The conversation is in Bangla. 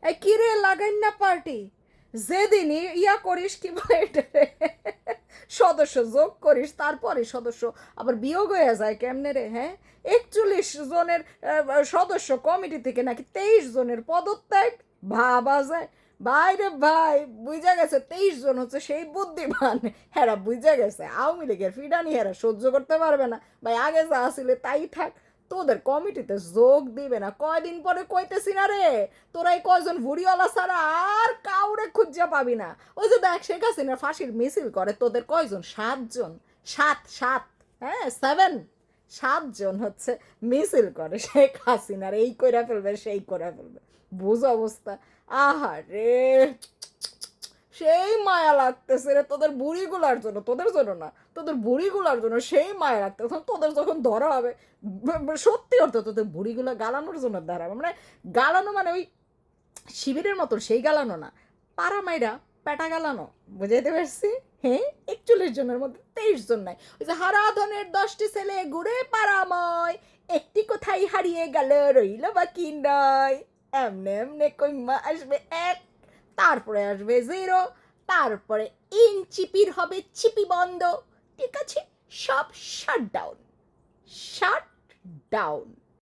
এই কিরে লাগাইন না পার্টি যেদিনই ইয়া করিস কি বলে এটারে, সদস্য যোগ করিস তারপরে সদস্য আবার বিয়োগ হয়ে যায় কেমনে রে? হ্যাঁ, 41 জনের সদস্য কমিটি থেকে নাকি 23 জনের পদত্যাগ, ভাবা যায়? ভাই রে ভাই, বুঝা গেছে 23 জন হচ্ছে সেই বুদ্ধিমান, হেরা বুঝা গেছে আওয়ামী লীগের ফিডানি হেরা সহ্য করতে পারবে না। ভাই আগে যা আসলে তাই থাক, তোদের কমিটিতে যোগ দিবে না। কয়দিন পরে কইতেছি না রে, তোরা এই কয়জন ভুড়িওয়ালা ছাড়া আর কাউরে খুঁজা পাবি না। ওই যে দেখ শেখ হাসিনা ফাঁসির মিছিল করে, তোদের কয়জন? 7 জন। সাত সাত, হ্যাঁ 7, 7 জন হচ্ছে মিছিল করে শেখ হাসিনার, এই কইরা ফেলবে সেই করে ফেলবে, বুঝ অবস্থা। আহা রে, সেই মায়া লাগতেছে রে তোদের বুড়িগুলার জন্য, তোদের জন্য না, তোদের বুড়িগুলার জন্য সেই মায়া লাগতেছে। তোদের যখন ধরা হবে, সত্যি অর্থ তোদের বুড়িগুলা গালানোর জন্য দাঁড়াবে, মানে গালানো মানে ওই শিবিরের মতন সেই গালানো না, পাড়া মাইরা পেটা গালানো, বুঝাইতে পারছি? হ্যাঁ, 41 জনের মধ্যে 23 জন নাই। ওই যে হারাধনের 10টি ছেলে ঘুরে পাড়াময়, একটি কোথায় হারিয়ে গেল রইল বাকি নয়, এমনে এমনে কইমা আসবে 1, তারপরে আসবে 0, তারপরে চিপির হবে চিপি বন্ধ। ঠিক আছে, সব শাট ডাউন, শাট ডাউন।